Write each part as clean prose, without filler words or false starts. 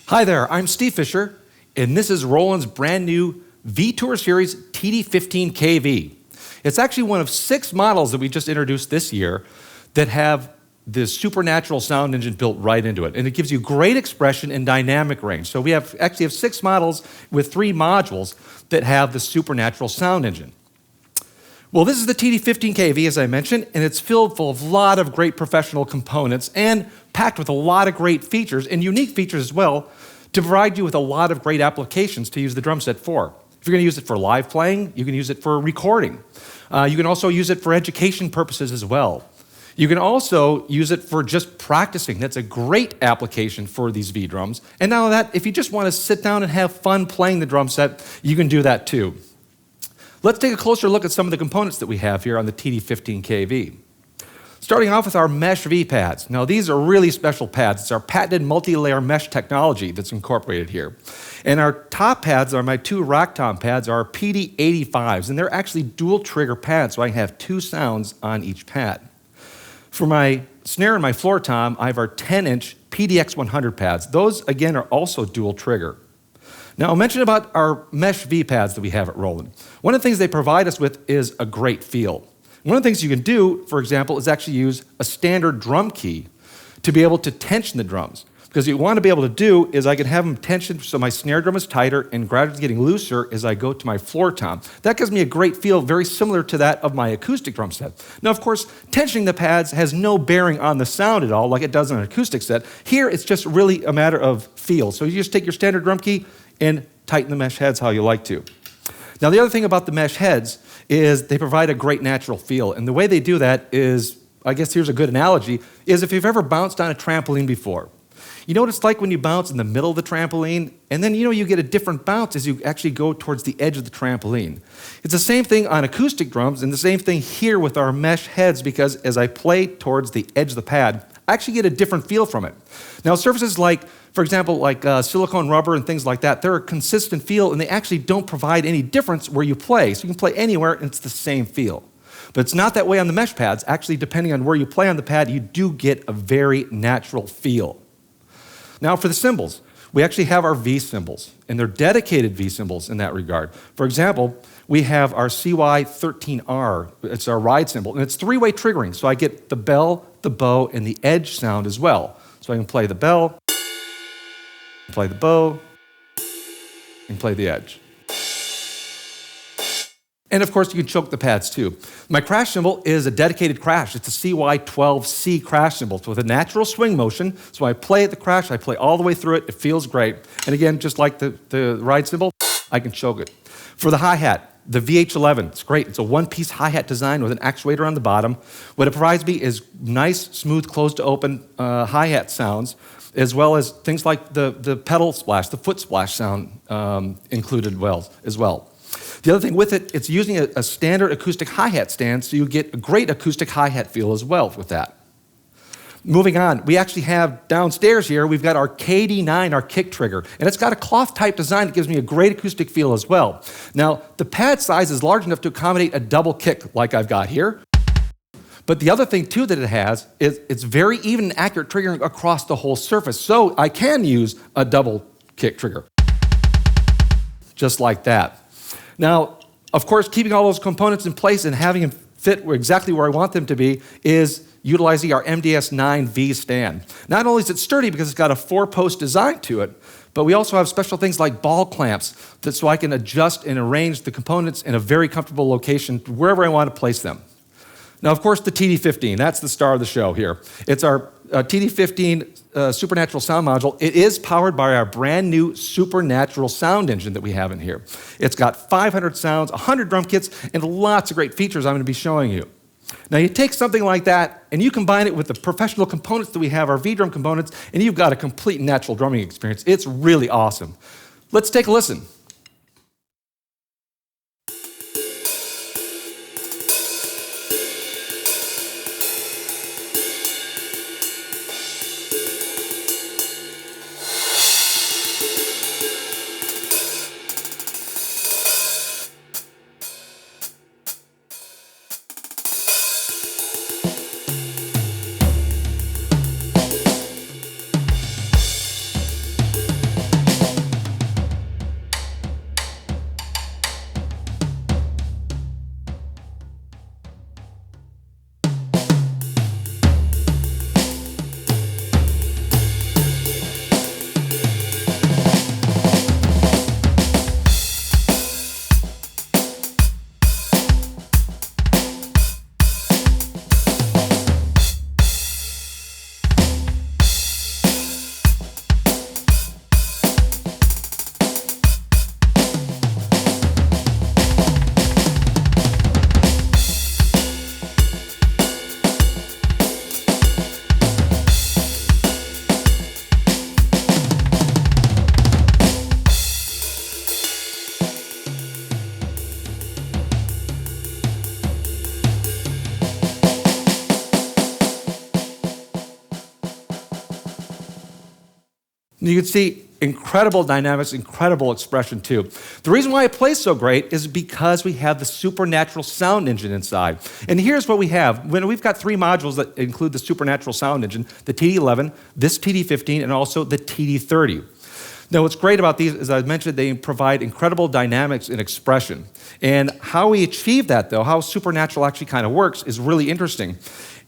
Hi there, I'm Steve Fisher, and this is Roland's brand new V-Tour Series TD-15KV. It's actually one of 6 models that we just introduced this year that have this supernatural sound engine built right into it, and it gives you great expression and dynamic range. So we actually have 6 models with 3 modules that have the supernatural sound engine. Well, this is the TD-15KV, as I mentioned, and it's filled full of a lot of great professional components and packed with a lot of great features and unique features as well to provide you with a lot of great applications to use the drum set for. If you're going to use it for live playing, you can use it for recording. You can also use it for education purposes as well. You can also use it for just practicing. That's a great application for these V-drums. And now that, if you just want to sit down and have fun playing the drum set, you can do that too. Let's take a closer look at some of the components that we have here on the TD-15KV. Starting off with our mesh V pads. Now these are really special pads. It's our patented multi-layer mesh technology that's incorporated here. And our top pads are my 2 rack tom pads are TD-85s, and they're actually dual trigger pads, so I can have 2 sounds on each pad. For my snare and my floor tom, I have our 10-inch PDX100 pads. Those, again, are also dual trigger. Now, I'll mention about our mesh V pads that we have at Roland. One of the things they provide us with is a great feel. One of the things you can do, for example, is actually use a standard drum key to be able to tension the drums. Because what you want to be able to do is I can have them tensioned so my snare drum is tighter and gradually getting looser as I go to my floor tom. That gives me a great feel, very similar to that of my acoustic drum set. Now, of course, tensioning the pads has no bearing on the sound at all, like it does on an acoustic set. Here, it's just really a matter of feel. So you just take your standard drum key and tighten the mesh heads how you like to. Now, the other thing about the mesh heads is they provide a great natural feel. And the way they do that is, I guess here's a good analogy, is if you've ever bounced on a trampoline before. You know what it's like when you bounce in the middle of the trampoline, and then you get a different bounce as you actually go towards the edge of the trampoline. It's the same thing on acoustic drums, and the same thing here with our mesh heads, because as I play towards the edge of the pad, I actually get a different feel from it. Now, surfaces like, for example, like silicone rubber and things like that, they're a consistent feel, and they actually don't provide any difference where you play. So you can play anywhere, and it's the same feel. But it's not that way on the mesh pads. Actually, depending on where you play on the pad, you do get a very natural feel. Now, for the cymbals, we actually have our V-cymbals, and they're dedicated V-cymbals in that regard. For example, we have our CY13R. It's our ride cymbal, and it's 3-way triggering, so I get the bell, the bow, and the edge sound as well. So I can play the bell, play the bow, and play the edge. And of course, you can choke the pads too. My crash cymbal is a dedicated crash. It's a CY12C crash cymbal with a natural swing motion. So I play at the crash, I play all the way through it. It feels great. And again, just like the ride cymbal, I can choke it. For the hi-hat, the VH11, it's great. It's a one-piece hi-hat design with an actuator on the bottom. What it provides me is nice, smooth, closed-to-open hi-hat sounds, as well as things like the pedal splash, the foot splash sound included as well. The other thing with it, it's using a standard acoustic hi-hat stand, so you get a great acoustic hi-hat feel as well with that. Moving on, we actually have downstairs here, we've got our KD9, our kick trigger, and it's got a cloth-type design that gives me a great acoustic feel as well. Now, the pad size is large enough to accommodate a double kick like I've got here. But the other thing, too, that it has is it's very even and accurate triggering across the whole surface, so I can use a double kick trigger, just like that. Now, of course, keeping all those components in place and having them fit exactly where I want them to be is utilizing our MDS9V stand. Not only is it sturdy because it's got a 4-post design to it, but we also have special things like ball clamps so I can adjust and arrange the components in a very comfortable location wherever I want to place them. Now, of course, the TD-15, that's the star of the show here. It's our TD-15 Supernatural Sound Module. It is powered by our brand new Supernatural Sound Engine that we have in here. It's got 500 sounds, 100 drum kits, and lots of great features I'm going to be showing you. Now, you take something like that, and you combine it with the professional components that we have, our V-drum components, and you've got a complete natural drumming experience. It's really awesome. Let's take a listen. You can see incredible dynamics, incredible expression too. The reason why it plays so great is because we have the supernatural sound engine inside. And here's what we have. We've got 3 modules that include the supernatural sound engine, the TD-11, this TD-15, and also the TD-30. Now, what's great about these, as I mentioned, they provide incredible dynamics and expression. And how we achieve that, though, how supernatural actually kind of works, is really interesting.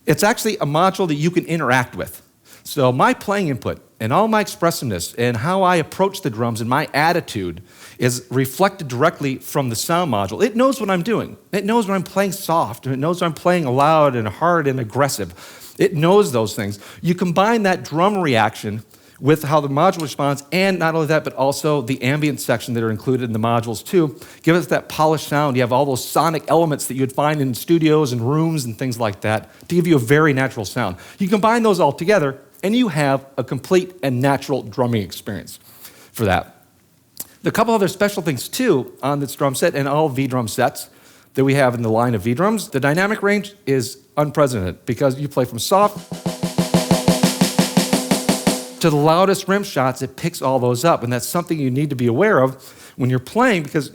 It's actually a module that you can interact with. So my playing input and all my expressiveness and how I approach the drums and my attitude is reflected directly from the sound module. It knows what I'm doing. It knows when I'm playing soft, and it knows when I'm playing loud and hard and aggressive. It knows those things. You combine that drum reaction with how the module responds, and not only that, but also the ambient section that are included in the modules too, give us that polished sound. You have all those sonic elements that you'd find in studios and rooms and things like that to give you a very natural sound. You combine those all together, and you have a complete and natural drumming experience for that. A couple other special things too on this drum set and all V-drum sets that we have in the line of V-drums. The dynamic range is unprecedented because you play from soft to the loudest rim shots. It picks all those up, and that's something you need to be aware of when you're playing, because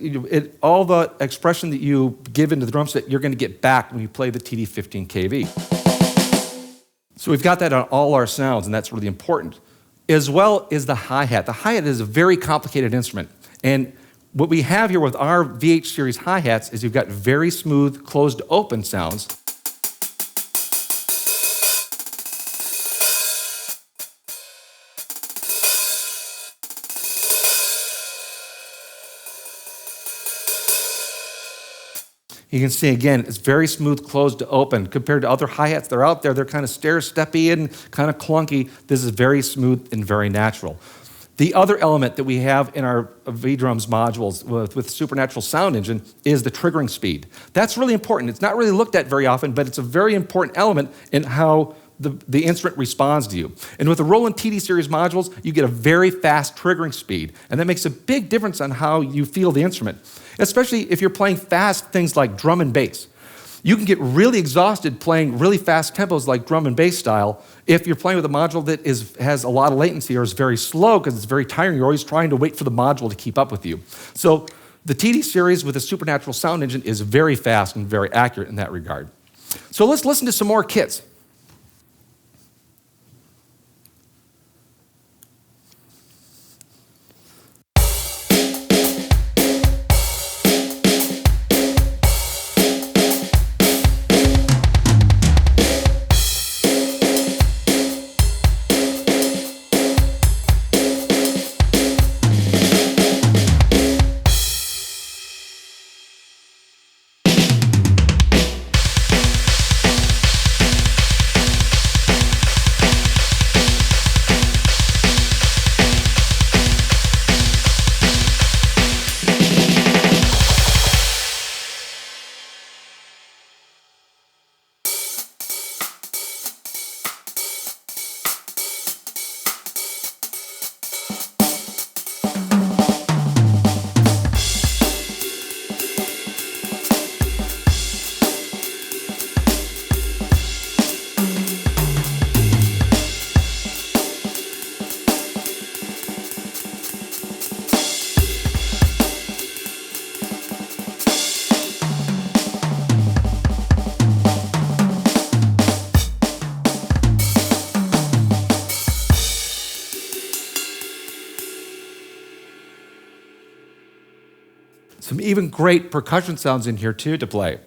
all the expression that you give into the drum set, you're going to get back when you play the TD-15KV. So we've got that on all our sounds, and that's really important. As well as the hi-hat. The hi-hat is a very complicated instrument, and what we have here with our VH series hi-hats is you've got very smooth, closed-open sounds. You can see, again, it's very smooth, closed to open. Compared to other hi-hats that are out there, they're kind of stair-steppy and kind of clunky. This is very smooth and very natural. The other element that we have in our V-drums modules with Supernatural Sound Engine is the triggering speed. That's really important. It's not really looked at very often, but it's a very important element in how the instrument responds to you. And with the Roland TD series modules, you get a very fast triggering speed, and that makes a big difference on how you feel the instrument, especially if you're playing fast things like drum and bass. You can get really exhausted playing really fast tempos like drum and bass style if you're playing with a module that has a lot of latency or is very slow, because it's very tiring. You're always trying to wait for the module to keep up with you. So the TD series with the Supernatural Sound Engine is very fast and very accurate in that regard. So let's listen to some more kits. Some even great percussion sounds in here too to play.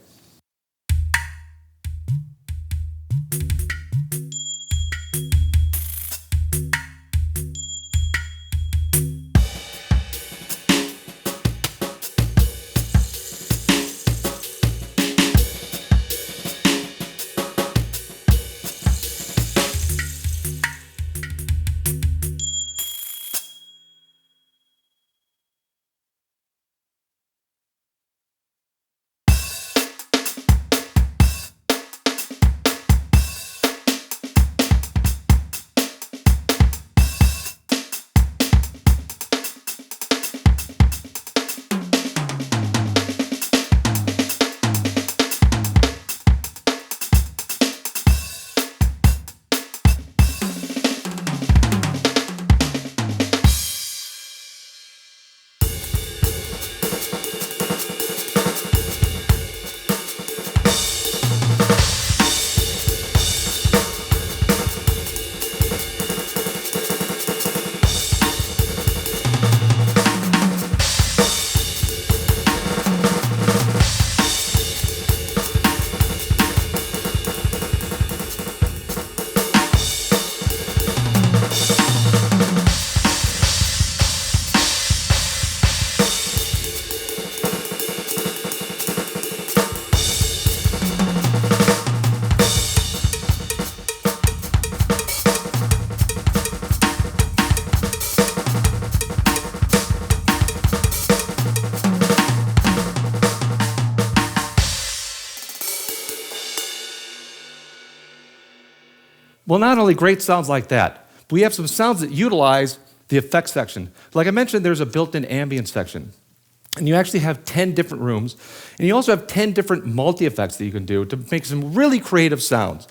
Well, not only great sounds like that, but we have some sounds that utilize the effects section. Like I mentioned, there's a built-in ambience section. And you actually have 10 different rooms. And you also have 10 different multi-effects that you can do to make some really creative sounds.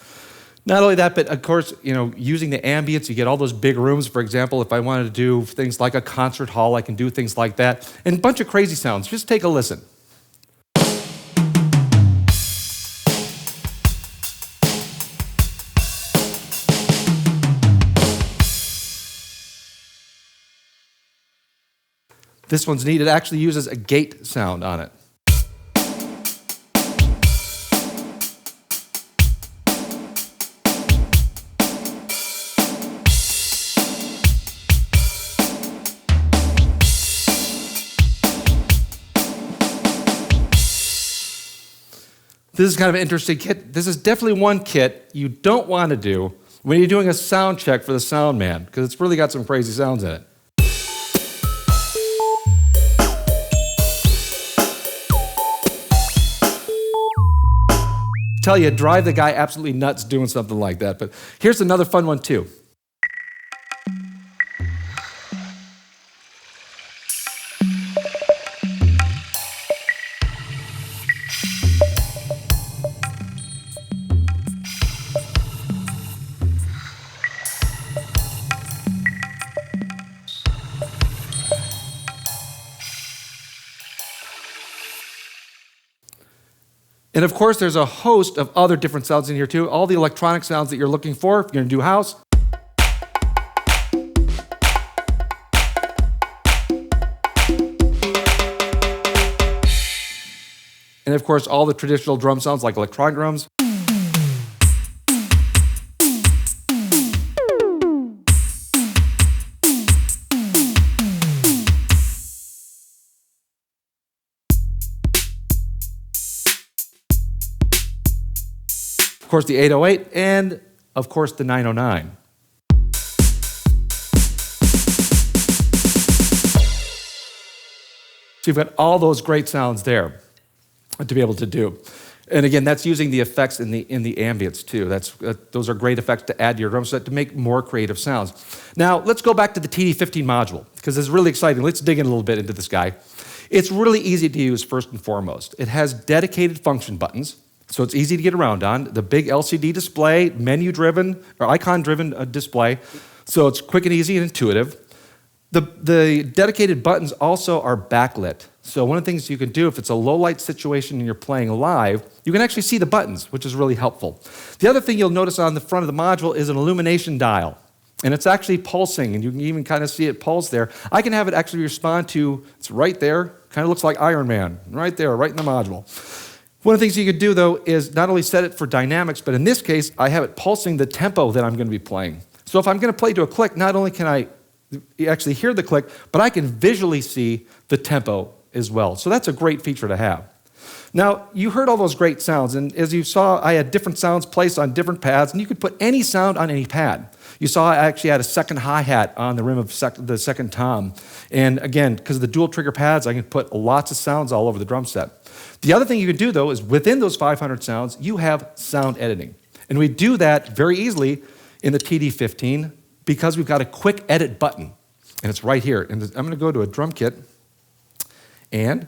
Not only that, but of course, using the ambience, you get all those big rooms. For example, if I wanted to do things like a concert hall, I can do things like that. And a bunch of crazy sounds. Just take a listen. This one's neat. It actually uses a gate sound on it. This is kind of an interesting kit. This is definitely one kit you don't want to do when you're doing a sound check for the sound man, because it's really got some crazy sounds in it. Tell you, drive the guy absolutely nuts doing something like that. But here's another fun one too. And of course, there's a host of other different sounds in here too. All the electronic sounds that you're looking for. If you're going to do house. And of course, all the traditional drum sounds like electronic drums. Of course, the 808, and of course, the 909. So you've got all those great sounds there to be able to do. And again, that's using the effects in the ambience too. Those are great effects to add to your drum set to make more creative sounds. Now, let's go back to the TD-15 module, because it's really exciting. Let's dig in a little bit into this guy. It's really easy to use first and foremost. It has dedicated function buttons. So it's easy to get around on. The big LCD display, menu-driven or icon-driven display. So it's quick and easy and intuitive. The dedicated buttons also are backlit. So one of the things you can do if it's a low-light situation and you're playing live, you can actually see the buttons, which is really helpful. The other thing you'll notice on the front of the module is an illumination dial. And it's actually pulsing, and you can even kind of see it pulse there. I can have it actually respond to, it's right there, kind of looks like Iron Man, right there, right in the module. One of the things you could do, though, is not only set it for dynamics, but in this case, I have it pulsing the tempo that I'm going to be playing. So if I'm going to play to a click, not only can I actually hear the click, but I can visually see the tempo as well. So that's a great feature to have. Now, you heard all those great sounds, and as you saw, I had different sounds placed on different pads, and you could put any sound on any pad. You saw I actually had a second hi-hat on the rim of the second tom. And again, because of the dual trigger pads, I can put lots of sounds all over the drum set. The other thing you can do, though, is within those 500 sounds, you have sound editing. And we do that very easily in the TD-15 because we've got a quick edit button. And it's right here. And I'm going to go to a drum kit and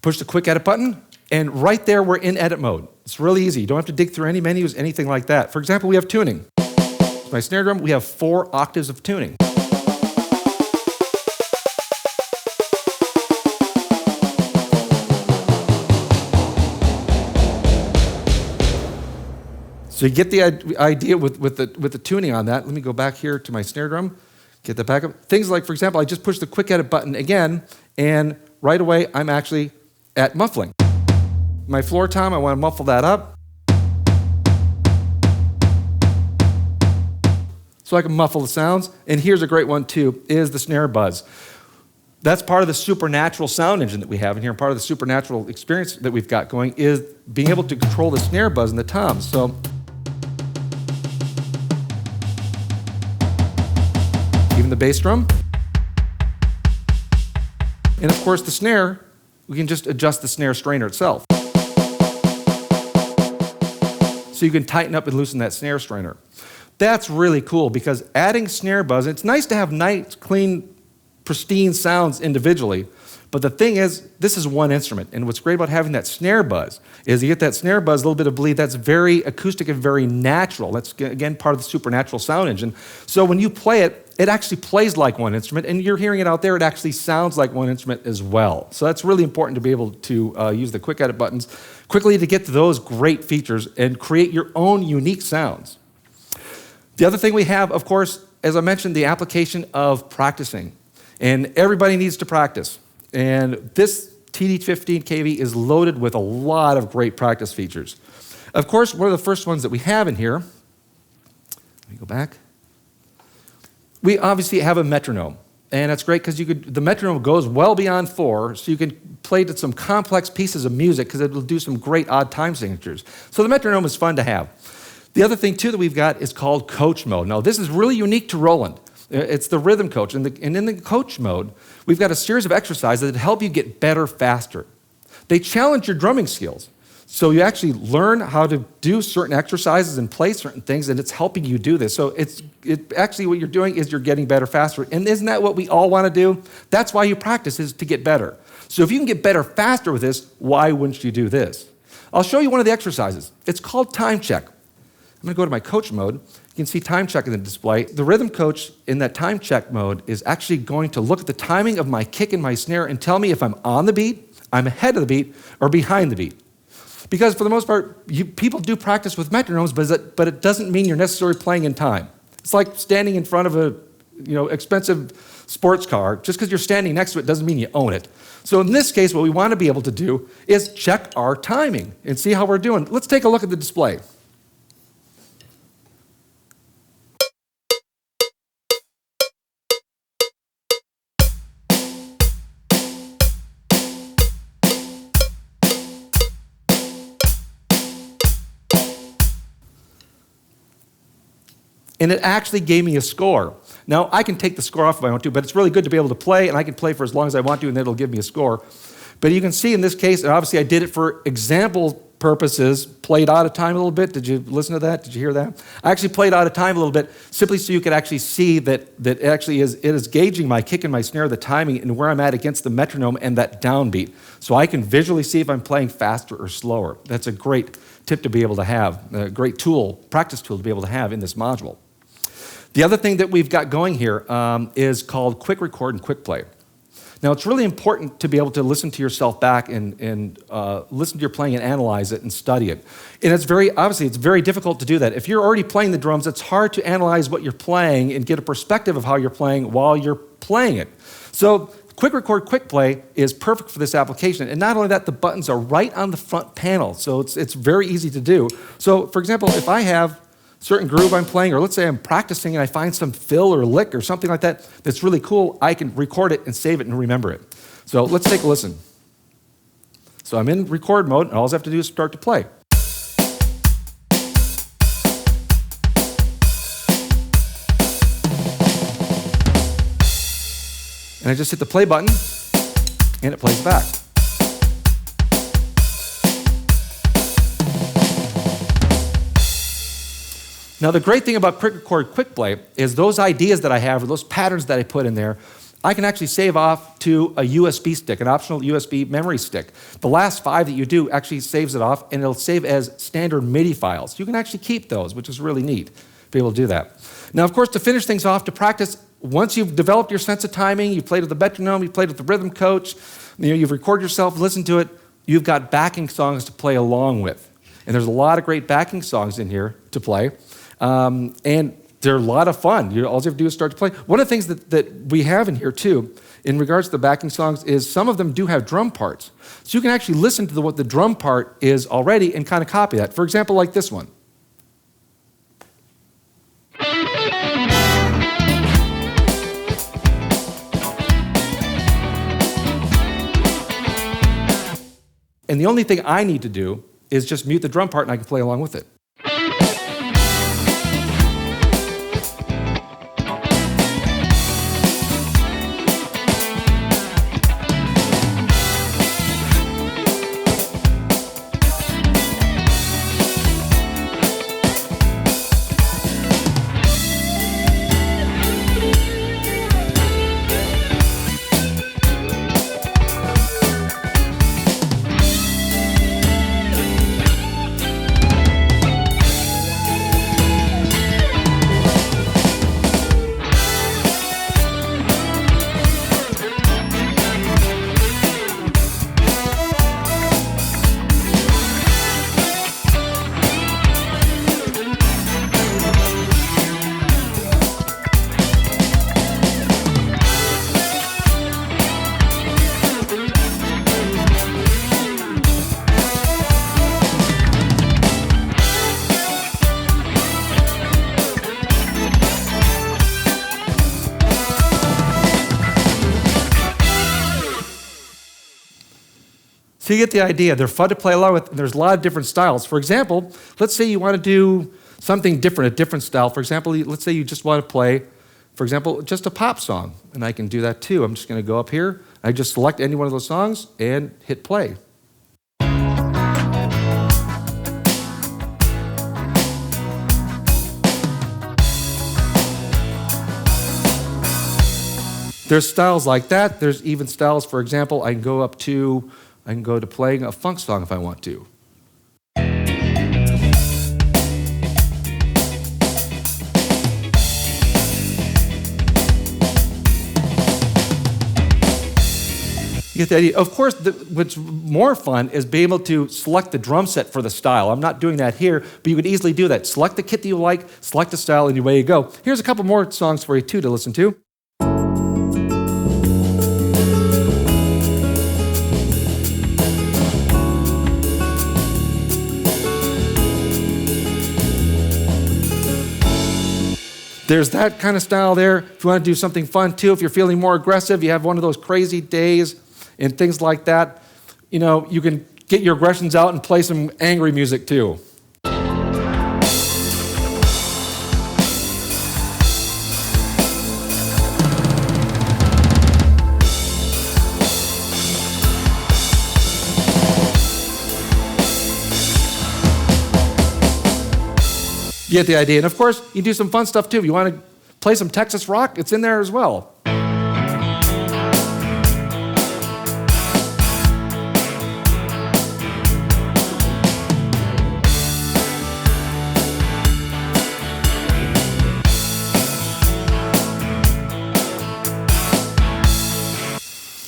push the quick edit button. And right there, we're in edit mode. It's really easy. You don't have to dig through any menus, anything like that. For example, we have tuning. My snare drum, we have 4 octaves of tuning. So you get the idea with the tuning on that. Let me go back here to my snare drum, get that back up. Things like, for example, I just push the quick edit button again, and right away, I'm actually at muffling. My floor tom, I want to muffle that up. So I can muffle the sounds. And here's a great one too, is the snare buzz. That's part of the supernatural sound engine that we have in here. Part of the supernatural experience that we've got going is being able to control the snare buzz and the toms. So even the bass drum. And of course the snare, we can just adjust the snare strainer itself. So you can tighten up and loosen that snare strainer. That's really cool because adding snare buzz, it's nice to have nice, clean, pristine sounds individually, but the thing is, this is one instrument, and what's great about having that snare buzz is you get that snare buzz, a little bit of bleed, that's very acoustic and very natural. That's, again, part of the supernatural sound engine. So when you play it, it actually plays like one instrument, and you're hearing it out there, it actually sounds like one instrument as well. So that's really important to be able to use the quick edit buttons quickly to get to those great features and create your own unique sounds. The other thing we have, of course, as I mentioned, the application of practicing. And everybody needs to practice. And this TD-15KV is loaded with a lot of great practice features. Of course, one of the first ones that we have in here, let me go back. We obviously have a metronome. And that's great because the metronome goes well beyond 4, so you can play to some complex pieces of music because it'll do some great odd time signatures. So the metronome is fun to have. The other thing, too, that we've got is called coach mode. Now, this is really unique to Roland. It's the rhythm coach. And in the coach mode, we've got a series of exercises that help you get better faster. They challenge your drumming skills. So you actually learn how to do certain exercises and play certain things, and it's helping you do this. So actually what you're doing is you're getting better faster. And isn't that what we all want to do? That's why you practice, is to get better. So if you can get better faster with this, why wouldn't you do this? I'll show you one of the exercises. It's called time check. I'm going to go to my coach mode. You can see time check in the display. The rhythm coach in that time check mode is actually going to look at the timing of my kick and my snare and tell me if I'm on the beat, I'm ahead of the beat, or behind the beat. Because for the most part, people do practice with metronomes, but it doesn't mean you're necessarily playing in time. It's like standing in front of a expensive sports car. Just because you're standing next to it doesn't mean you own it. So in this case, what we want to be able to do is check our timing and see how we're doing. Let's take a look at the display. And it actually gave me a score. Now, I can take the score off if I want to, but it's really good to be able to play, and I can play for as long as I want to, and it'll give me a score. But you can see in this case, and obviously I did it for example purposes, played out of time a little bit. Did you listen to that? Did you hear that? I actually played out of time a little bit, simply so you could actually see that it is gauging my kick and my snare, the timing, and where I'm at against the metronome and that downbeat. So I can visually see if I'm playing faster or slower. That's a great tip to be able to have, a great tool, practice tool to be able to have in this module. The other thing that we've got going here is called quick record and quick play. Now, it's really important to be able to listen to yourself back and listen to your playing and analyze it and study it. And it's very difficult to do that. If you're already playing the drums, it's hard to analyze what you're playing and get a perspective of how you're playing while you're playing it. So quick record, quick play is perfect for this application. And not only that, the buttons are right on the front panel. So it's very easy to do. So for example, if I have certain groove I'm playing, or let's say I'm practicing and I find some fill or lick or something like that that's really cool, I can record it and save it and remember it. So let's take a listen. So I'm in record mode, and all I have to do is start to play. And I just hit the play button, and it plays back. Now, the great thing about quick record, quick play is those ideas that I have, or those patterns that I put in there, I can actually save off to a USB stick, an optional USB memory stick. The last 5 that you do actually saves it off, and it'll save as standard MIDI files. You can actually keep those, which is really neat to be able to do that. Now, of course, to finish things off, to practice, once you've developed your sense of timing, you've played with the metronome, you've played with the rhythm coach, you've recorded yourself, listened to it, you've got backing songs to play along with. And there's a lot of great backing songs in here to play. And they're a lot of fun. All you have to do is start to play. One of the things that we have in here, too, in regards to the backing songs, is some of them do have drum parts. So you can actually listen to what the drum part is already and kind of copy that. For example, like this one. And the only thing I need to do is just mute the drum part, and I can play along with it. So you get the idea. They're fun to play along with, and there's a lot of different styles. For example, let's say you want to do something different, a different style. For example, let's say you just want to play, for example, just a pop song, and I can do that too. I'm just going to go up here. I just select any one of those songs and hit play. There's styles like that. There's even styles, for example, I can go to playing a funk song if I want to. You get the idea. Of course, what's more fun is being able to select the drum set for the style. I'm not doing that here, but you could easily do that. Select the kit that you like, select the style, and away you go. Here's a couple more songs for you, too, to listen to. There's that kind of style there. If you want to do something fun too, if you're feeling more aggressive, you have one of those crazy days and things like that, you can get your aggressions out and play some angry music too. You get the idea. And of course, you do some fun stuff too. If you want to play some Texas rock, it's in there as well.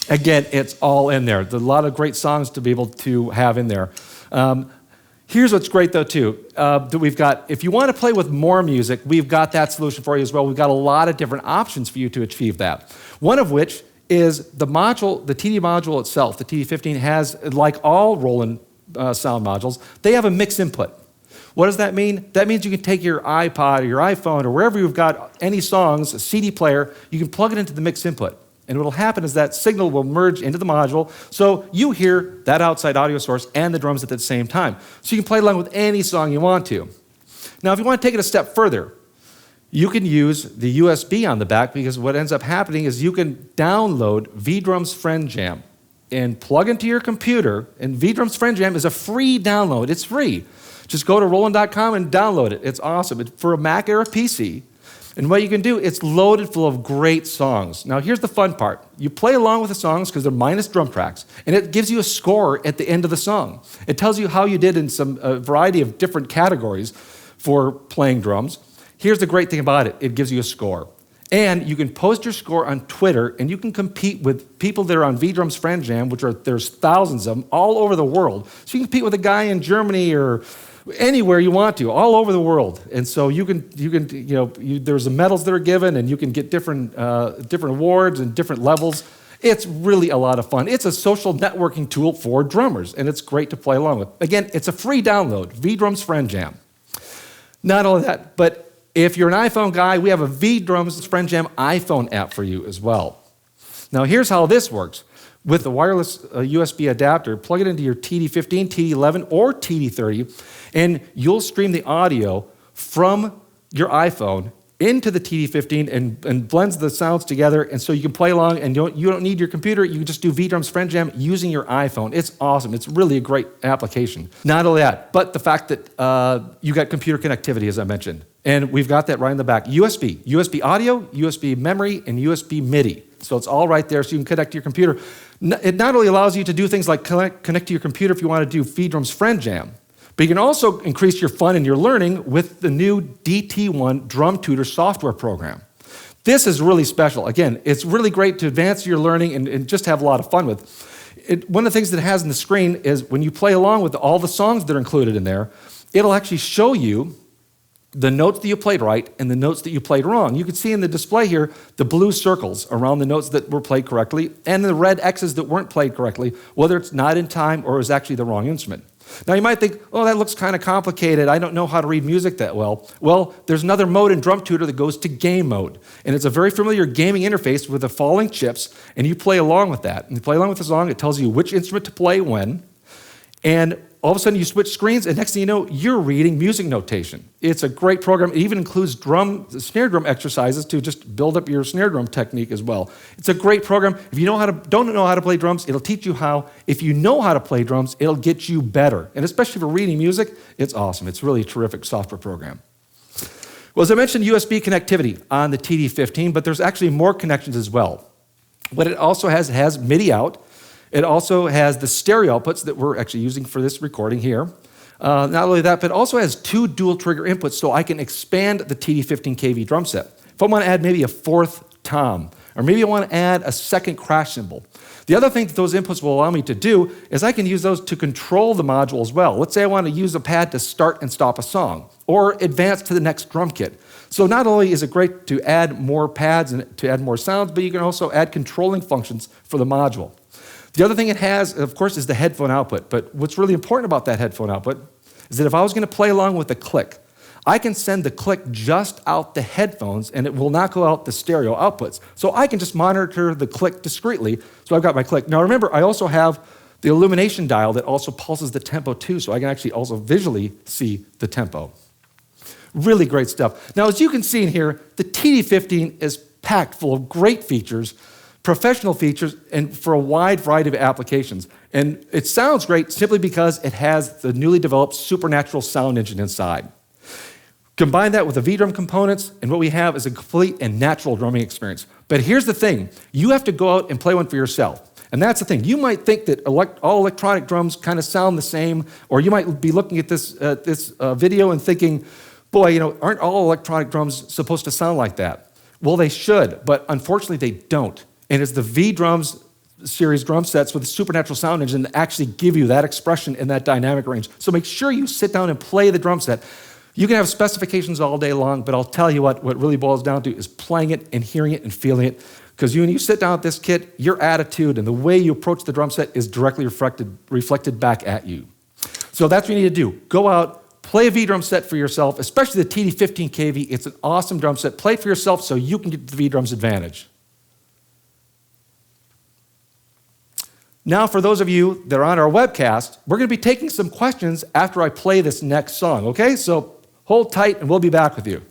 Again, it's all in there. There's a lot of great songs to be able to have in there. Here's what's great, though, too, that we've got, if you want to play with more music, we've got that solution for you as well. We've got a lot of different options for you to achieve that. One of which is the module, the TD module itself. The TD-15 has, like all Roland sound modules, they have a mix input. What does that mean? That means you can take your iPod or your iPhone or wherever you've got any songs, a CD player, you can plug it into the mix input. And what will happen is that signal will merge into the module, so you hear that outside audio source and the drums at the same time. So you can play along with any song you want to. Now, if you want to take it a step further, you can use the USB on the back, because what ends up happening is you can download V-Drum's Friend Jam and plug into your computer, and V-Drum's Friend Jam is a free download. It's free. Just go to Roland.com and download it. It's awesome. It's for a Mac or a PC. And what you can do, it's loaded full of great songs. Now, here's the fun part. You play along with the songs because they're minus drum tracks, and it gives you a score at the end of the song. It tells you how you did in a variety of different categories for playing drums. Here's the great thing about it. It gives you a score. And you can post your score on Twitter, and you can compete with people that are on V-Drum's Friend Jam, there's thousands of them all over the world. So you can compete with a guy in Germany or anywhere you want to, all over the world. And so there's the medals that are given, and you can get different awards and different levels. It's really a lot of fun. It's a social networking tool for drummers, and it's great to play along with. Again, it's a free download, V-Drum's Friend Jam. Not only that, but if you're an iPhone guy, we have a V-Drum's Friend Jam iPhone app for you as well. Now, here's how this works. With the wireless USB adapter, plug it into your TD-15, TD-11, or TD-30, and you'll stream the audio from your iPhone into the TD-15 and blends the sounds together, and so you can play along, and you don't need your computer. You can just do V-Drum's Friend Jam using your iPhone. It's awesome. It's really a great application. Not only that, but the fact that you got computer connectivity, as I mentioned, and we've got that right in the back. USB audio, USB memory, and USB MIDI. So it's all right there, so you can connect to your computer. It not only allows you to do things like connect to your computer if you want to do V-Drum's Friend Jam, but you can also increase your fun and your learning with the new DT1 Drum Tutor software program. This is really special. Again, it's really great to advance your learning and just have a lot of fun with. One of the things that it has on the screen is when you play along with all the songs that are included in there, it'll actually show you the notes that you played right and the notes that you played wrong. You can see in the display here the blue circles around the notes that were played correctly and the red X's that weren't played correctly, whether it's not in time or it was actually the wrong instrument. Now you might think, oh, that looks kind of complicated. I don't know how to read music that well. Well, there's another mode in Drum Tutor that goes to game mode. And it's a very familiar gaming interface with the falling chips, and you play along with that. And you play along with the song, it tells you which instrument to play when. And all of a sudden you switch screens, and next thing you know, you're reading music notation. It's a great program. It even includes snare drum exercises to just build up your snare drum technique as well. It's a great program. If you don't know how to play drums, it'll teach you how. If you know how to play drums, it'll get you better. And especially for reading music, it's awesome. It's really a terrific software program. Well, as I mentioned, USB connectivity on the TD-15, but there's actually more connections as well. What it also has, it has MIDI out. It also has the stereo outputs that we're actually using for this recording here. Not only that, but it also has 2 dual trigger inputs, so I can expand the TD-15KV drum set. If I want to add maybe a 4th tom, or maybe I want to add a 2nd crash cymbal. The other thing that those inputs will allow me to do is I can use those to control the module as well. Let's say I want to use a pad to start and stop a song, or advance to the next drum kit. So not only is it great to add more pads and to add more sounds, but you can also add controlling functions for the module. The other thing it has, of course, is the headphone output. But what's really important about that headphone output is that if I was going to play along with the click, I can send the click just out the headphones, and it will not go out the stereo outputs. So I can just monitor the click discreetly. So I've got my click. Now remember, I also have the illumination dial that also pulses the tempo too, so I can actually also visually see the tempo. Really great stuff. Now, as you can see in here, the TD-15 is packed full of great features, professional features, and for a wide variety of applications. And it sounds great simply because it has the newly developed supernatural sound engine inside. Combine that with the V-drum components, and what we have is a complete and natural drumming experience. But here's the thing, you have to go out and play one for yourself. And that's the thing, you might think that all electronic drums kind of sound the same, or you might be looking at this video and thinking, boy, aren't all electronic drums supposed to sound like that? Well, they should, but unfortunately they don't. And it's the V-Drums series drum sets with the supernatural sound engine that actually give you that expression and that dynamic range. So make sure you sit down and play the drum set. You can have specifications all day long, but I'll tell you what really boils down to is playing it and hearing it and feeling it. Because when you sit down with this kit, your attitude and the way you approach the drum set is directly reflected back at you. So that's what you need to do. Go out, play a V-drum set for yourself, especially the TD-15KV. It's an awesome drum set. Play it for yourself so you can get the V-drum's advantage. Now, for those of you that are on our webcast, we're going to be taking some questions after I play this next song, okay? So hold tight and we'll be back with you.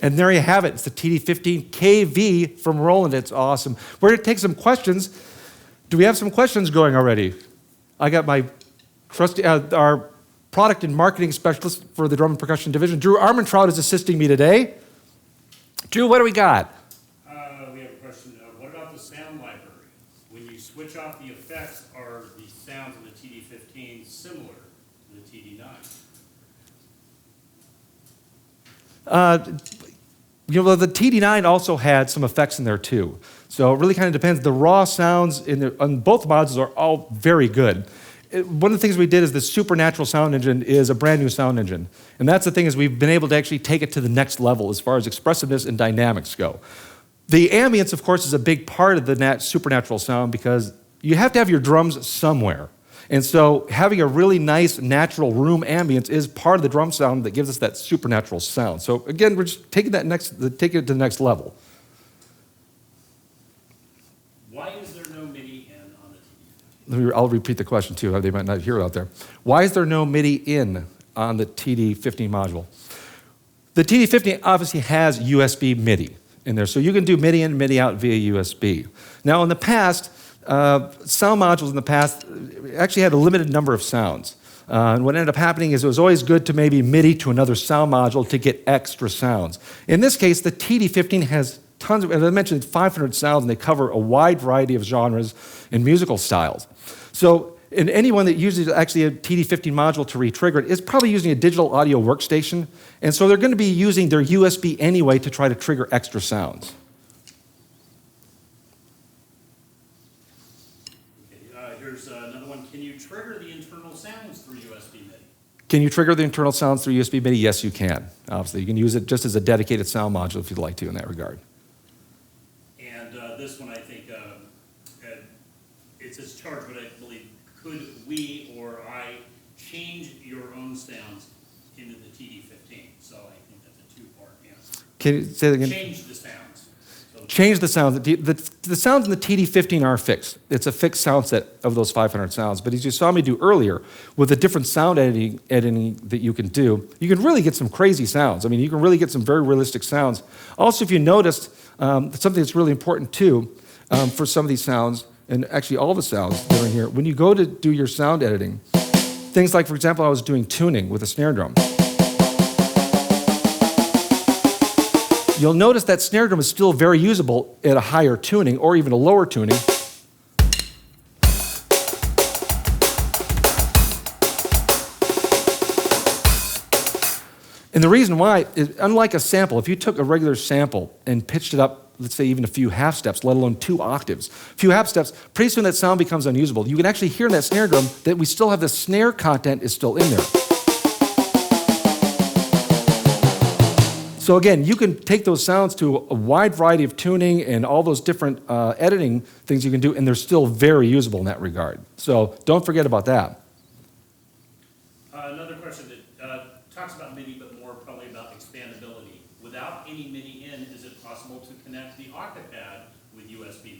And there you have it. It's the TD-15KV from Roland. It's awesome. We're going to take some questions. Do we have some questions going already? I got my trusty, our product and marketing specialist for the drum and percussion division, Drew Armentrout, is assisting me today. Drew, what do we got? We have a question. What about the sound library? When you switch off the effects, are the sounds of the TD-15 similar to the TD-9? The TD-9 also had some effects in there too. So it really kind of depends. The raw sounds on both modules are all very good. One of the things we did is the Supernatural sound engine is a brand new sound engine. And that's the thing is we've been able to actually take it to the next level as far as expressiveness and dynamics go. The ambience, of course, is a big part of the Supernatural sound because you have to have your drums somewhere. And so having a really nice natural room ambience is part of the drum sound that gives us that supernatural sound. So again, we're just taking taking it to the next level. Why is there no MIDI in on the TD-15? I'll repeat the question too. They might not hear it out there. Why is there no MIDI in on the TD-15 module? The TD-15 obviously has USB MIDI in there, so you can do MIDI in, MIDI out via USB. Now in the past, sound modules in the past actually had a limited number of sounds. And what ended up happening is it was always good to maybe MIDI to another sound module to get extra sounds. In this case, the TD-15 has tons of, as I mentioned, 500 sounds, and they cover a wide variety of genres and musical styles. So anyone that uses actually a TD-15 module to re-trigger it is probably using a digital audio workstation, and so they're going to be using their USB anyway to try to trigger extra sounds. Here's another one. Can you trigger the internal sounds through USB MIDI? Can you trigger the internal sounds through USB MIDI? Yes, you can. Obviously, you can use it just as a dedicated sound module if you'd like to in that regard. And this one, I think, it says charge, but I believe, could we or I change your own sounds into the TD-15? So I think that's a two-part answer. Can you say that again? Change the sounds. Change the sounds. The sounds in the TD-15 are fixed. It's a fixed sound set of those 500 sounds. But as you saw me do earlier, with the different sound editing that you can do, you can really get some crazy sounds. I mean, you can really get some very realistic sounds. Also, if you noticed, something that's really important too for some of these sounds, and actually all the sounds that are in here, when you go to do your sound editing, things like, for example, I was doing tuning with a snare drum. You'll notice that snare drum is still very usable at a higher tuning or even a lower tuning. And the reason why is, unlike a sample, if you took a regular sample and pitched it up, let's say even a few half steps, let alone 2 octaves, a few half steps, pretty soon that sound becomes unusable. You can actually hear in that snare drum that we still have the snare content is still in there. So again, you can take those sounds to a wide variety of tuning and all those different editing things you can do, and they're still very usable in that regard. So don't forget about that. Another question that talks about MIDI, but more probably about expandability. Without any MIDI in, is it possible to connect the Octapad with USB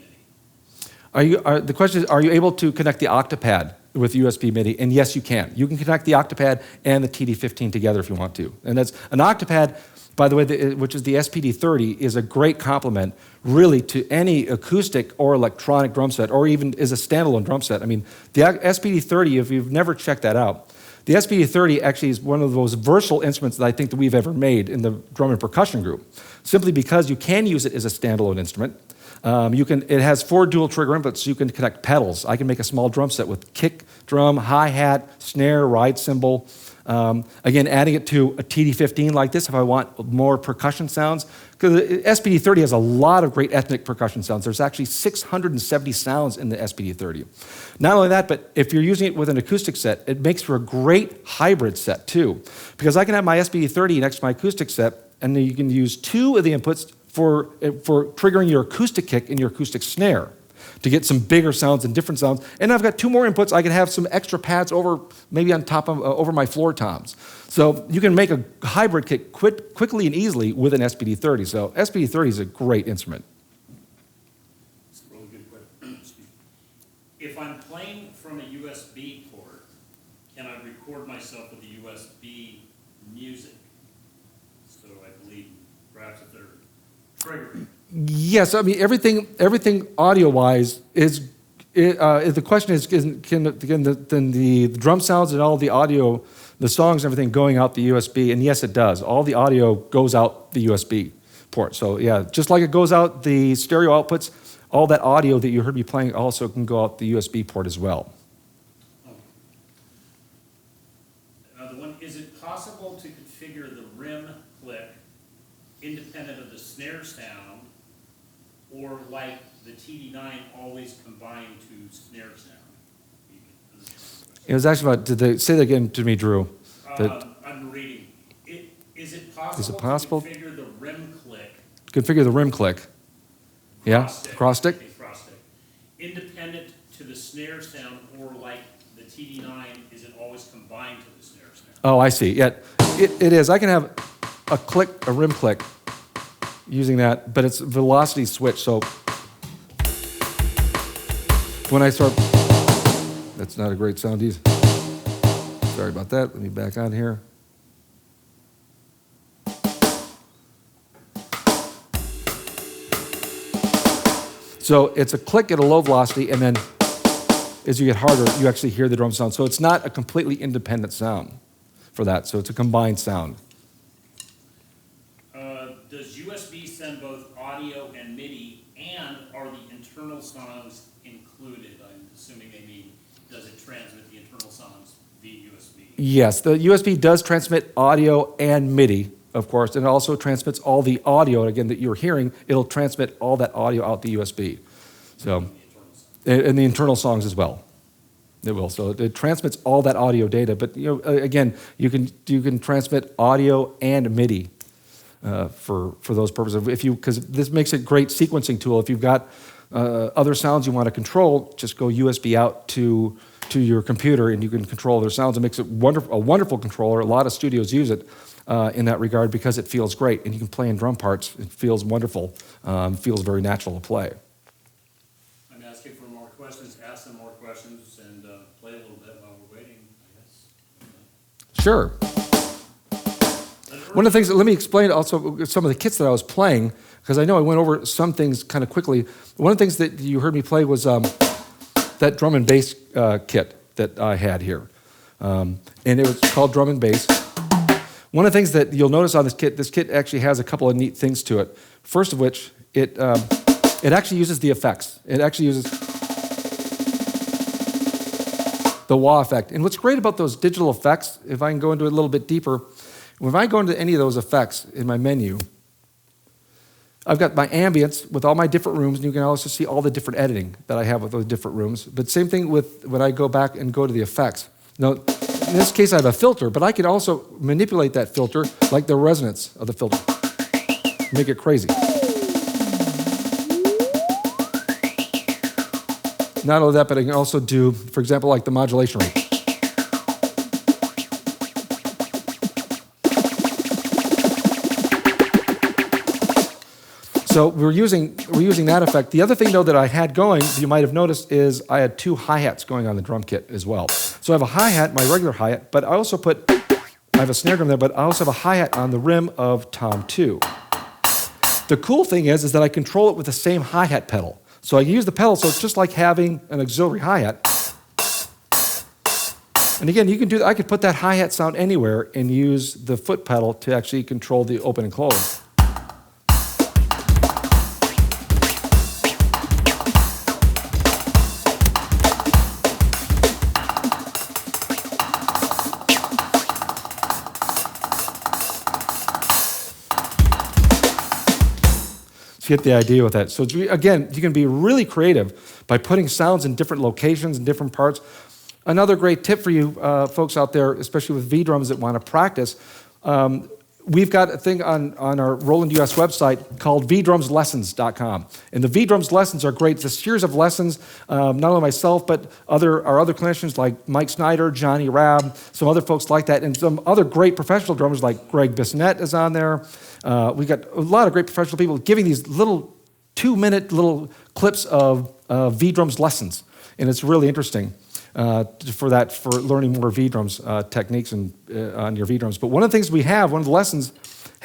MIDI? The question is, are you able to connect the Octapad with USB MIDI? And yes, you can. You can connect the Octapad and the TD-15 together if you want to. And that's an Octapad, by the way, which is the SPD-30, is a great complement really to any acoustic or electronic drum set, or even as a standalone drum set. I mean, the SPD-30, if you've never checked that out, the SPD-30 actually is one of the most versatile instruments that I think that we've ever made in the drum and percussion group, simply because you can use it as a standalone instrument. It has 4 dual trigger inputs, so you can connect pedals. I can make a small drum set with kick, drum, hi-hat, snare, ride cymbal. Again, adding it to a TD-15 like this if I want more percussion sounds. Because the SPD-30 has a lot of great ethnic percussion sounds. There's actually 670 sounds in the SPD-30. Not only that, but if you're using it with an acoustic set, it makes for a great hybrid set too. Because I can have my SPD-30 next to my acoustic set, and then you can use 2 of the inputs for triggering your acoustic kick and your acoustic snare to get some bigger sounds and different sounds. And I've got 2 more inputs. I can have some extra pads maybe on top of over my floor toms. So you can make a hybrid kick quickly and easily with an SPD-30. So SPD-30 is a great instrument. It's a really good question. If I'm playing from a USB port, can I record myself with the USB music? So I believe perhaps if they're triggering. Yes, I mean, everything audio-wise is, the question is, can the drum sounds and all the audio, the songs and everything going out the USB? And yes, it does. All the audio goes out the USB port. So yeah, just like it goes out the stereo outputs, all that audio that you heard me playing also can go out the USB port as well. Another one, is it possible to configure the rim click independent of the snare sound, or like the TD-9 always combined to snare sound? It was actually about, did they say that again to me, Drew? I'm reading. Is it possible to configure the rim click? Configure the rim click. Yeah, cross stick. Independent to the snare sound, or like the TD-9, is it always combined to the snare sound? Oh, I see. Yeah, it is. I can have a rim click using that, but it's velocity switch. So when I start, that's not a great sound either. Sorry about that. Let me back on here. So it's a click at a low velocity, and then as you get harder, you actually hear the drum sound. So it's not a completely independent sound for that. So it's a combined sound. Does USB send both audio and MIDI, and are the internal songs included? I'm assuming they mean, does it transmit the internal songs via USB? Yes, the USB does transmit audio and MIDI, of course, and it also transmits all the audio, again, that you're hearing. It'll transmit all that audio out the USB. So, and the internal songs as well. It will. So it transmits all that audio data. But again, you can transmit audio and MIDI for those purposes. Because this makes a great sequencing tool. If you've got other sounds you want to control, just go USB out to your computer, and you can control their sounds. It makes it a wonderful controller. A lot of studios use it in that regard because it feels great, and you can play in drum parts. It feels wonderful. Feels very natural to play. I'm asking for more questions. Ask them more questions, and play a little bit while we're waiting, I guess. Sure. One of the things, let me explain also some of the kits that I was playing, because I know I went over some things kind of quickly. One of the things that you heard me play was that drum and bass kit that I had here. And it was called drum and bass. One of the things that you'll notice on this kit actually has a couple of neat things to it. First of which, it actually uses the effects. It actually uses the wah effect. And what's great about those digital effects, if I can go into it a little bit deeper, when I go into any of those effects in my menu, I've got my ambience with all my different rooms, and you can also see all the different editing that I have with those different rooms. But same thing with when I go back and go to the effects. Now, in this case, I have a filter, but I can also manipulate that filter like the resonance of the filter. Make it crazy. Not only that, but I can also do, for example, like the modulation rate. So we're using that effect. The other thing, though, that I had going, you might have noticed, is I had two hi-hats going on the drum kit as well. So I have a hi-hat, my regular hi-hat, but I also I have a snare drum there, but I also have a hi-hat on the rim of Tom 2. The cool thing is that I control it with the same hi-hat pedal. So I use the pedal, so it's just like having an auxiliary hi-hat. And again, you can do that. I could put that hi-hat sound anywhere and use the foot pedal to actually control the open and close. You get the idea with that. So again, you can be really creative by putting sounds in different locations and different parts. Another great tip for you folks out there, especially with V-drums that want to practice, we've got a thing on our Roland US website called vdrumslessons.com. And the V-drums lessons are great. It's a series of lessons, not only myself, but our other clinicians like Mike Snyder, Johnny Rabb, some other folks like that, and some other great professional drummers like Greg Bissonette is on there. We got a lot of great professional people giving these little 2-minute little clips of V-drums lessons. And it's really interesting for learning more V-drums techniques and on your V-drums. But one of the things one of the lessons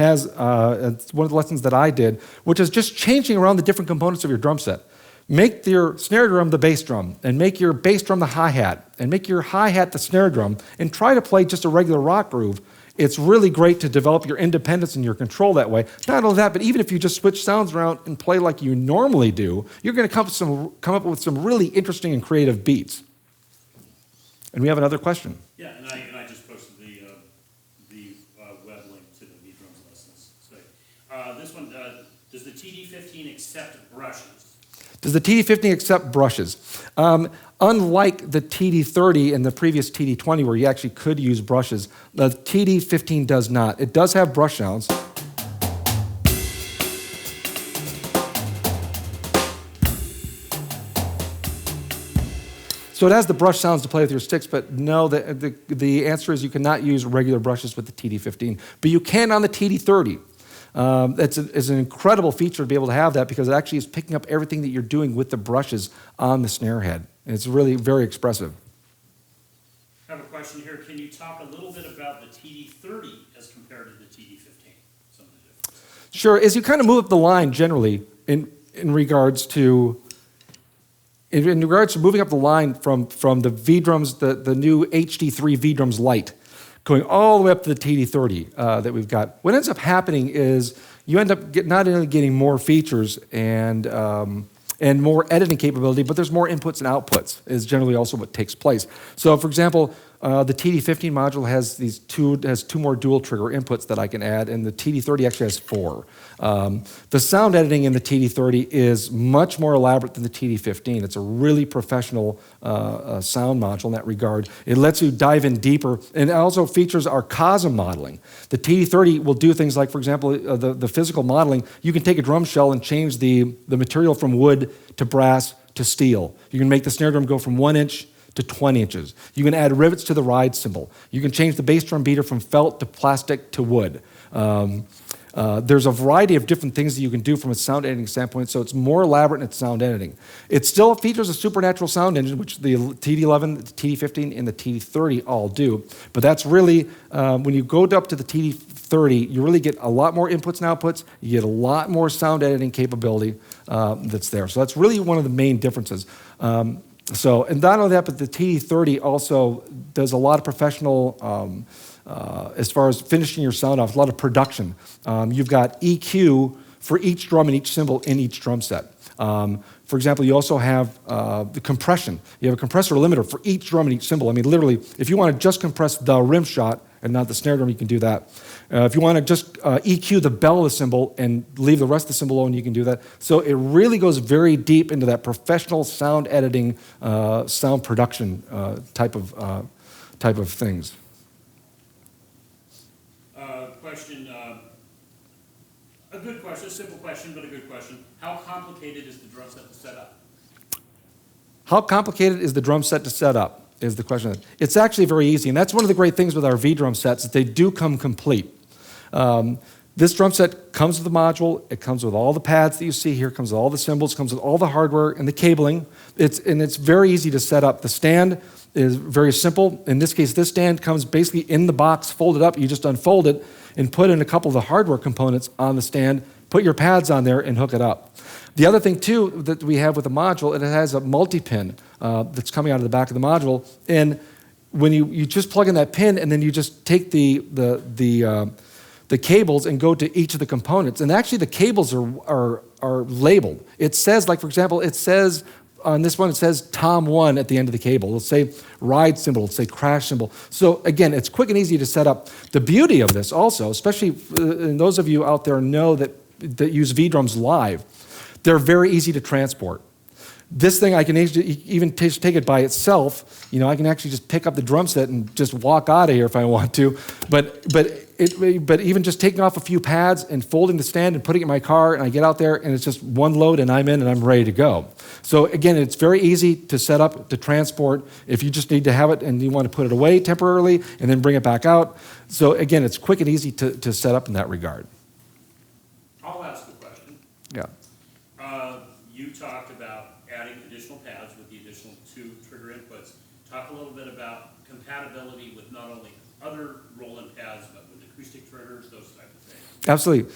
has it's one of the lessons that I did, which is just changing around the different components of your drum set. Make your snare drum the bass drum, and make your bass drum the hi-hat, and make your hi-hat the snare drum, and try to play just a regular rock groove. It's really great to develop your independence and your control that way. Not only that, but even if you just switch sounds around and play like you normally do, you're going to come up with some really interesting and creative beats. And we have another question. Yeah, and I just posted the web link to the V-drums lessons. So, this one, does the TD-15 accept brushes? Does the TD-15 accept brushes? Unlike the TD-30 and the previous TD-20 where you actually could use brushes, the TD-15 does not. It does have brush sounds. So it has the brush sounds to play with your sticks, but no, the answer is you cannot use regular brushes with the TD-15. But you can on the TD-30. It's an incredible feature to be able to have that because it actually is picking up everything that you're doing with the brushes on the snare head. And it's really very expressive. I have a question here. Can you talk a little bit about the TD-30 as compared to the TD-15? Some of the differences. Sure. As you kind of move up the line generally in regards to moving up the line from the V-drums, the new HD3 V-drums Lite, going all the way up to the TD-30 that we've got. What ends up happening is you end up not only getting more features and more editing capability, but there's more inputs and outputs is generally also what takes place. So for example, the TD-15 module has two more dual trigger inputs that I can add, and the TD-30 actually has 4. The sound editing in the TD-30 is much more elaborate than the TD-15. It's a really professional sound module in that regard. It lets you dive in deeper, and it also features our COSM modeling. The TD-30 will do things like, for example, the physical modeling. You can take a drum shell and change the material from wood to brass to steel. You can make the snare drum go from 1 inch to 20 inches. You can add rivets to the ride cymbal. You can change the bass drum beater from felt to plastic to wood. There's a variety of different things that you can do from a sound editing standpoint, so it's more elaborate in its sound editing. It still features a supernatural sound engine, which the TD-11, the TD-15, and the TD-30 all do, but that's really, when you go up to the TD-30, you really get a lot more inputs and outputs, you get a lot more sound editing capability that's there. So that's really one of the main differences. And not only that, but the TD-30 also does a lot of professional, as far as finishing your sound off, a lot of production. You've got EQ for each drum and each cymbal in each drum set. For example, you also have the compression. You have a compressor limiter for each drum and each cymbal. I mean, literally, if you want to just compress the rim shot and not the snare drum, you can do that. If you want to just EQ the bell of the cymbal and leave the rest of the cymbal alone, you can do that. So it really goes very deep into that professional sound editing, sound production type of things. Question, a good question, a simple question, but a good question. How complicated is the drum set to set up? How complicated is the drum set to set up is the question. It's actually very easy, and that's one of the great things with our V-drum sets, that they do come complete. This drum set comes with the module, it comes with all the pads that you see here, comes with all the cymbals, comes with all the hardware and the cabling. It's very easy to set up. The stand is very simple. In this case, this stand comes basically in the box, folded up. You just unfold it and put in a couple of the hardware components on the stand, put your pads on there, and hook it up. The other thing, too, that we have with the module, it has a multi-pin that's coming out of the back of the module. And when you just plug in that pin, and then you just take the cables and go to each of the components. And actually, the cables are labeled. It says, like, for example, it says, on this one, it says Tom 1 at the end of the cable. It'll say ride cymbal, it'll say crash cymbal. So again, it's quick and easy to set up. The beauty of this also, especially and those of you out there know that use V-drums live, they're very easy to transport. This thing, I can even take it by itself. You know, I can actually just pick up the drum set and just walk out of here if I want to. But even just taking off a few pads and folding the stand and putting it in my car, and I get out there and it's just one load and I'm in and I'm ready to go. So again, it's very easy to set up, to transport. If you just need to have it and you want to put it away temporarily and then bring it back out. So again, it's quick and easy to set up in that regard. I'll ask a question. Yeah. You talked about adding additional pads with the additional 2 trigger inputs. Talk a little bit about compatibility with not only other Roland pads, but with the acoustic triggers, those type of things. Absolutely.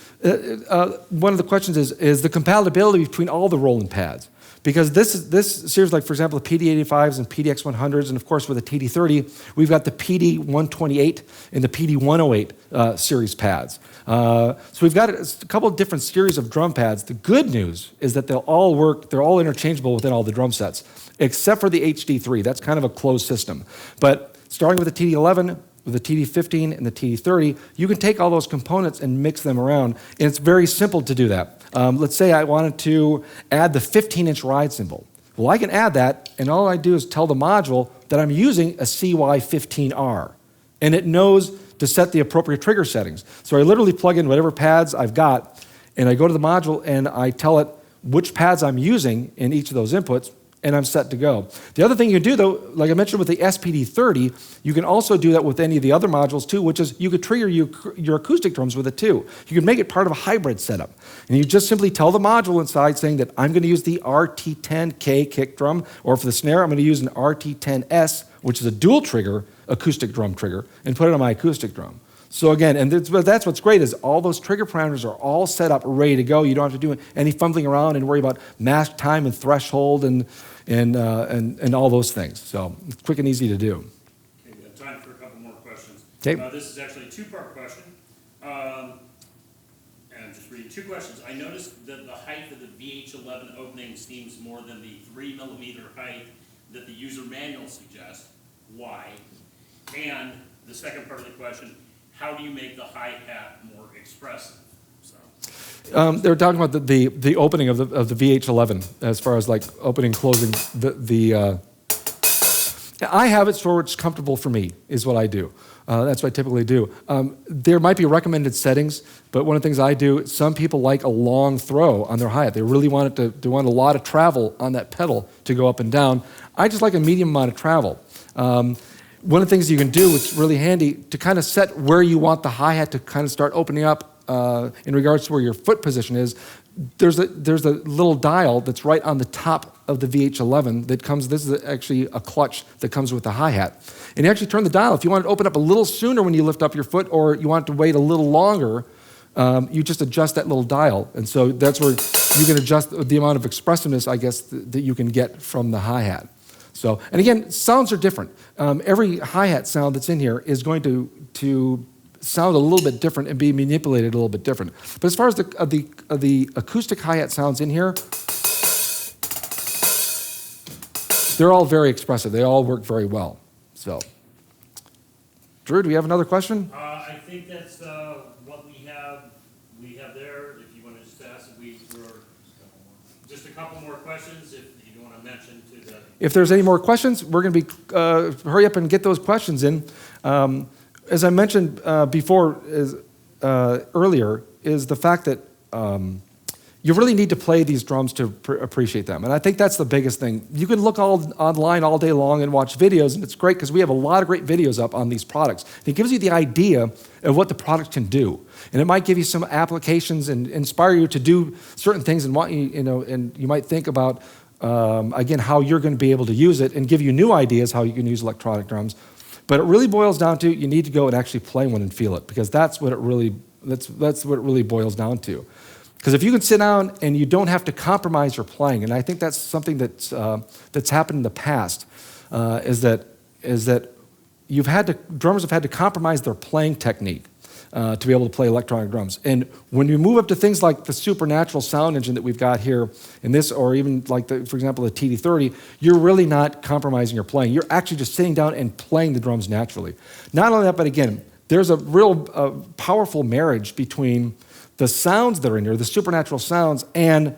One of the questions is the compatibility between all the Roland pads. Because this series, like for example, the PD85s and PDX100s, and of course with the TD30, we've got the PD128 and the PD108 series pads. So we've got a couple of different series of drum pads. The good news is that they'll all work, they're all interchangeable within all the drum sets, except for the HD3. That's kind of a closed system. But starting with the TD11, with the TD-15 and the TD-30, you can take all those components and mix them around, and it's very simple to do that. Let's say I wanted to add the 15-inch ride cymbal. Well, I can add that, and all I do is tell the module that I'm using a CY15R, and it knows to set the appropriate trigger settings. So I literally plug in whatever pads I've got, and I go to the module, and I tell it which pads I'm using in each of those inputs, and I'm set to go. The other thing you can do, though, like I mentioned with the SPD30, you can also do that with any of the other modules, too, which is you could trigger your acoustic drums with it, too. You can make it part of a hybrid setup. And you just simply tell the module inside saying that I'm going to use the RT10K kick drum, or for the snare, I'm going to use an RT10S, which is a dual trigger acoustic drum trigger, and put it on my acoustic drum. So again, and that's what's great is all those trigger parameters are all set up, ready to go. You don't have to do any fumbling around and worry about mask time and threshold and all those things. So it's quick and easy to do. Okay, we have time for a couple more questions. Okay. This is actually a two-part question. And I'm just reading two questions. I noticed that the height of the VH11 opening seems more than the 3 millimeter height that the user manual suggests. Why? And the second part of the question, how do you make the hi-hat more expressive? So. They were talking about the opening of the VH11 as far as like opening, closing I have it so it's comfortable for me is what I do. That's what I typically do. There might be recommended settings, but one of the things I do, some people like a long throw on their hi-hat. They really want it they want a lot of travel on that pedal to go up and down. I just like a medium amount of travel. One of the things you can do, which is really handy, to kind of set where you want the hi-hat to kind of start opening up in regards to where your foot position is, there's a little dial that's right on the top of the VH11 that comes, this is actually a clutch that comes with the hi-hat. And you actually turn the dial. If you want it to open up a little sooner when you lift up your foot or you want it to wait a little longer, you just adjust that little dial. And so that's where you can adjust the amount of expressiveness, I guess, that you can get from the hi-hat. So, and again, sounds are different. Every hi-hat sound that's in here is going to sound a little bit different and be manipulated a little bit different. But as far as the acoustic hi-hat sounds in here, they're all very expressive. They all work very well. So, Drew, do we have another question? I think that's what we have there. If you want to just ask, just a couple more questions. If you want to mention to the. If there's any more questions, we're going to be hurry up and get those questions in. As I mentioned before, earlier, is the fact that you really need to play these drums to appreciate them. And I think that's the biggest thing. You can look online all day long and watch videos, and it's great because we have a lot of great videos up on these products. And it gives you the idea of what the product can do. And it might give you some applications and inspire you to do certain things and and you might think about, again, how you're going to be able to use it and give you new ideas how you can use electronic drums. But it really boils down to you need to go and actually play one and feel it, because that's what it really boils down to. Because if you can sit down and you don't have to compromise your playing, and I think that's something that's happened in the past, is that drummers have had to compromise their playing technique to be able to play electronic drums. And when you move up to things like the supernatural sound engine that we've got here in this, or even like, for example, the TD-30, you're really not compromising your playing. You're actually just sitting down and playing the drums naturally. Not only that, but again, there's a real powerful marriage between the sounds that are in here, the supernatural sounds, and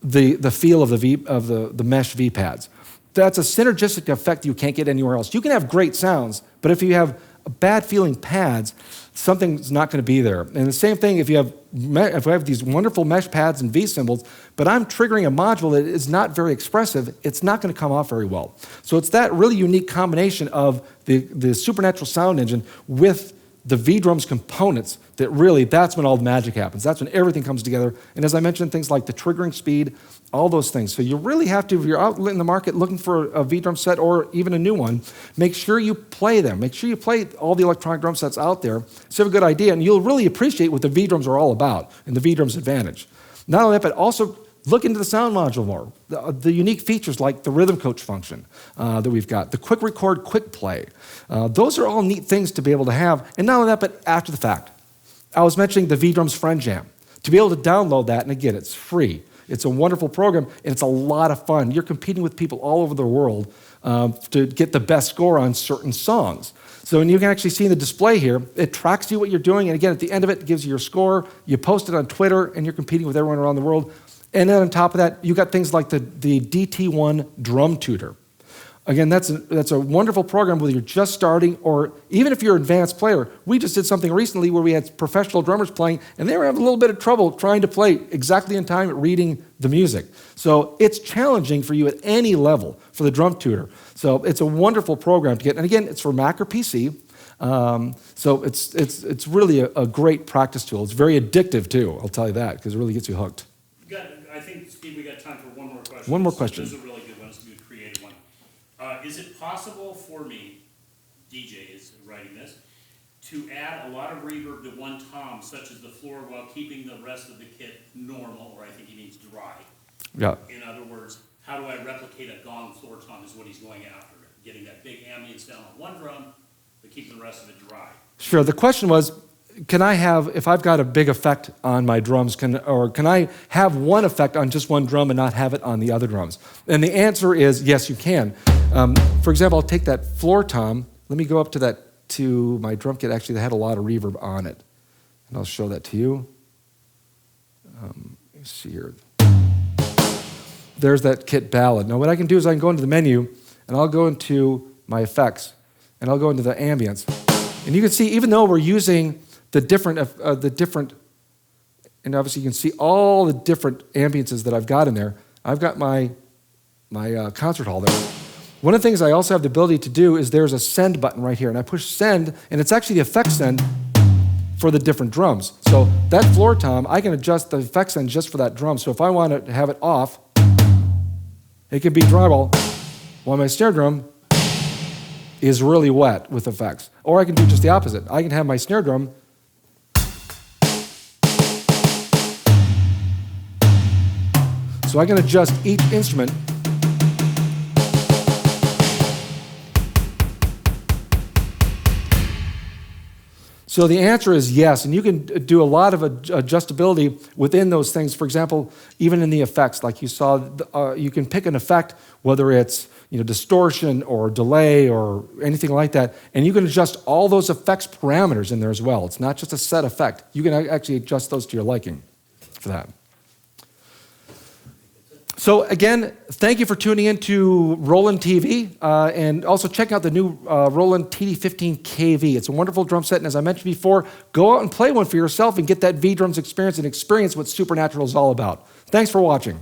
the feel of the mesh V pads. That's a synergistic effect you can't get anywhere else. You can have great sounds, but if you have bad feeling pads, something's not going to be there. And the same thing if I have these wonderful mesh pads and V-cymbals, but I'm triggering a module that is not very expressive, it's not going to come off very well. So it's that really unique combination of the supernatural sound engine with the V-drums components that really, that's when all the magic happens. That's when everything comes together. And as I mentioned, things like the triggering speed, all those things. So you really have to, if you're out in the market looking for a V-drum set or even a new one, make sure you play them. Make sure you play all the electronic drum sets out there so you have a good idea, and you'll really appreciate what the V-drums are all about and the V-drums advantage. Not only that, but also look into the sound module more. The unique features like the rhythm coach function that we've got, the quick record, quick play. Those are all neat things to be able to have. And not only that, but after the fact. I was mentioning the V-Drums Friend Jam. To be able to download that, and again, it's free. It's a wonderful program, and it's a lot of fun. You're competing with people all over the world to get the best score on certain songs. So when you can actually see the display here, it tracks you what you're doing, and again, at the end of it, it gives you your score. You post it on Twitter, and you're competing with everyone around the world. And then on top of that, you got things like the DT1 Drum Tutor. Again, that's a wonderful program whether you're just starting or even if you're an advanced player. We just did something recently where we had professional drummers playing, and they were having a little bit of trouble trying to play exactly in time at reading the music. So it's challenging for you at any level for the Drum Tutor. So it's a wonderful program to get. And again, it's for Mac or PC. So it's really a great practice tool. It's very addictive too, I'll tell you that, because it really gets you hooked. I think, Steve, we got time for one more question. One more question. This is a really good one. It's a good creative one. Is it possible for me, DJ is writing this, to add a lot of reverb to one tom, such as the floor, while keeping the rest of the kit normal, or I think he means dry? Yeah. In other words, how do I replicate a gong floor tom is what he's going after, getting that big ambience down on one drum, but keeping the rest of it dry. Sure. The question was, can I have, if I've got a big effect on my drums, can I have one effect on just one drum and not have it on the other drums? And the answer is yes, you can. For example, I'll take that floor tom. Let me go up to my drum kit actually that had a lot of reverb on it. And I'll show that to you. Let me see here. There's that kit ballad. Now what I can do is I can go into the menu and I'll go into my effects and I'll go into the ambience. And you can see even though we're using the different, and obviously you can see all the different ambiances that I've got in there. I've got my concert hall there. One of the things I also have the ability to do is there's a send button right here, and I push send, and it's actually the effect send for the different drums. So that floor tom, I can adjust the effect send just for that drum. So if I want to have it off, it can be drywall, while my snare drum is really wet with effects. Or I can do just the opposite. I can have my snare drum so I can adjust each instrument So the answer is yes, and you can do a lot of adjustability within those things. For example, even in the effects, like you saw, you can pick an effect, whether it's distortion or delay or anything like that, and you can adjust all those effects parameters in there as well. It's not just a set effect. You can actually adjust those to your liking for that. So again, thank you for tuning in to Roland TV, and also check out the new Roland TD-15KV. It's a wonderful drum set, and as I mentioned before, go out and play one for yourself and get that V-drums experience and experience what Supernatural is all about. Thanks for watching.